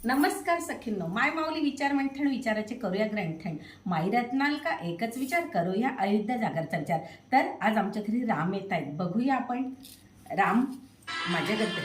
नमस्कार सखींनो, माय माऊली विचार मंथन विचाराचे करूया ग्रंथन. माई रत्नाल का एकच विचार, करूया अयोध्या जागरचा विचार. तर आज आमच्या घरी राम येत आहेत. बघूया आपण. राम माझ्या गद्द